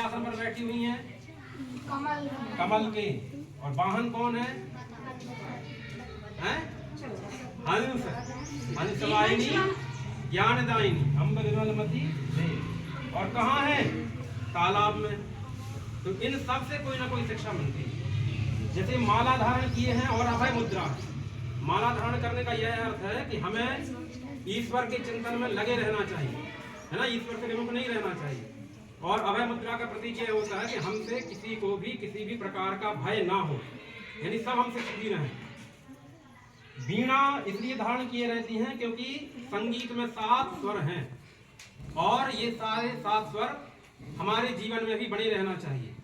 आसन पर बैठी हुई हैं? कमल कमल के। और वाहन कौन है? हंस। हंसवाहिनी ज्ञानदायिनी अम्ब विमलमती देव। और कहाँ है? तालाब में। तो इन सब से कोई ना कोई शिक्षा मिलती है। जैसे माला धारण किए हैं और अभय मुद्रा। माला धारण करने का यह अर्थ है कि हमें ईश्वर के चिंतन में लगे रहना चाहिए, है ना, ईश्वर से विमुख नहीं रहना चाहिए। और अभय मुद्रा का प्रतीक यह होता है कि हमसे किसी को भी किसी भी प्रकार का भय ना हो, यानी सब हमसे खुशी रहें। वीणा इसलिए धारण किए रहती हैं क्योंकि संगीत में 7 स्वर हैं और ये सारे 7 स्वर हमारे जीवन में भी बने रहना चाहिए,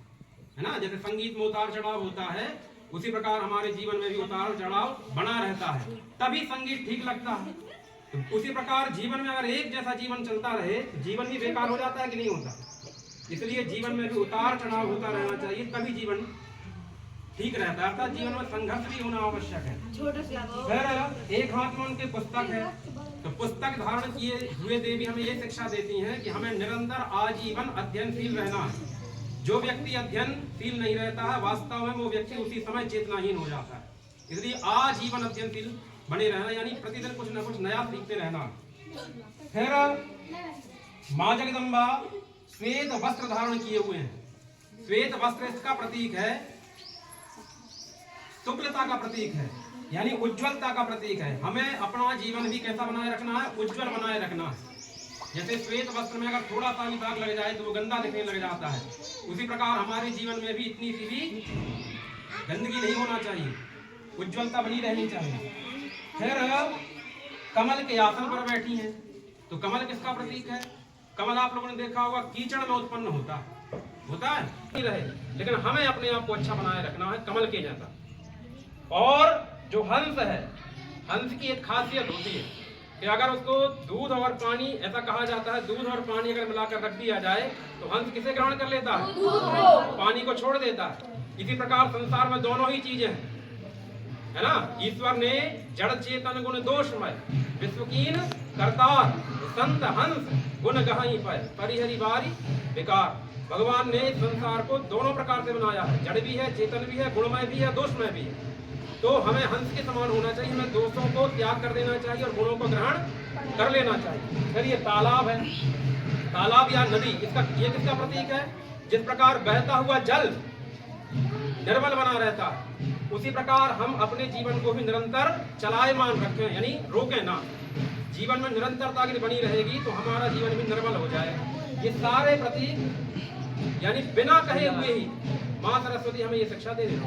है ना। जैसे संगीत में उतार चढ़ाव होता है, उसी प्रकार हमारे जीवन में भी उतार चढ़ाव बना रहता है, तभी संगीत ठीक लगता है। तो उसी प्रकार जीवन में अगर एक जैसा जीवन चलता रहे तो जीवन भी बेकार हो जाता है कि नहीं होता। इसलिए जीवन में भी उतार चढ़ाव होता रहना चाहिए, तभी जीवन ठीक रहता है। अर्थात जीवन में संघर्ष भी होना आवश्यक है। फिर एक हाथ में उनके पुस्तक है, तो पुस्तक धारण किए हुए देवी हमें ये शिक्षा देती हैं कि हमें निरंतर आजीवन अध्ययनशील रहना है। जो व्यक्ति अध्ययनशील नहीं रहता है, वास्तव में वो व्यक्ति उसी समय चेतनाहीन हो जाता है। इसलिए आजीवन अध्ययनशील बने रहना, यानी प्रतिदिन कुछ न कुछ नया सीखते रहना। फिर माँ जगदम्बा श्वेत वस्त्र धारण किए हुए हैं। श्वेत वस्त्र इसका प्रतीक है, शुक्लता का प्रतीक है, यानी उज्ज्वलता का प्रतीक है। हमें अपना जीवन भी कैसा बनाए रखना है? उज्ज्वल बनाए रखना है। जैसे श्वेत वस्त्र में अगर थोड़ा सा भी दाग लग जाए तो वो गंदा दिखने लग जाता है, उसी प्रकार हमारे जीवन में भी इतनी सी भी गंदगी नहीं होना चाहिए, उज्ज्वलता बनी रहनी चाहिए। फिर कमल के आसन पर बैठी हैं, तो कमल किसका प्रतीक है? कमल आप लोगों ने देखा होगा कीचड़ में उत्पन्न होता है नहीं रहे, लेकिन हमें अपने आप को अच्छा बनाए रखना है कमल के जैसा। और जो हंस है, हंस की एक खासियत होती है कि अगर उसको दूध और पानी, ऐसा कहा जाता है दूध और पानी अगर मिलाकर रख दिया जाए तो हंस किसे ग्रहण कर लेता है? पानी को छोड़ देता है। इसी प्रकार संसार में दोनों ही चीजें हैं, है ना। ईश्वर ने जड़ चेतन गुण दोषमय विश्वकीन करतार संत हंस गुण गहाई पर परिहरि बारी विकार। भगवान ने संसार को दोनों प्रकार से बनाया है, जड़ भी है, चेतन भी है, गुणमय भी है, दोषमय भी है। तो हमें हंस के समान होना चाहिए, हमें दोषों को त्याग कर देना चाहिए और गुणों को ग्रहण कर लेना चाहिए। फिर ये तालाब है, तालाब या नदी, इसका ये किसका प्रतीक है? जिस प्रकार बहता हुआ जल निर्मल बना रहता है, उसी प्रकार हम अपने जीवन को भी निरंतर चलायमान रखें, यानी रोकें ना। जीवन में निरंतरता अगर बनी रहेगी तो हमारा जीवन भी निर्मल हो जाएगा। ये सारे प्रतीक यानी बिना कहे हुए ही माँ सरस्वती हमें ये शिक्षा दे रही है।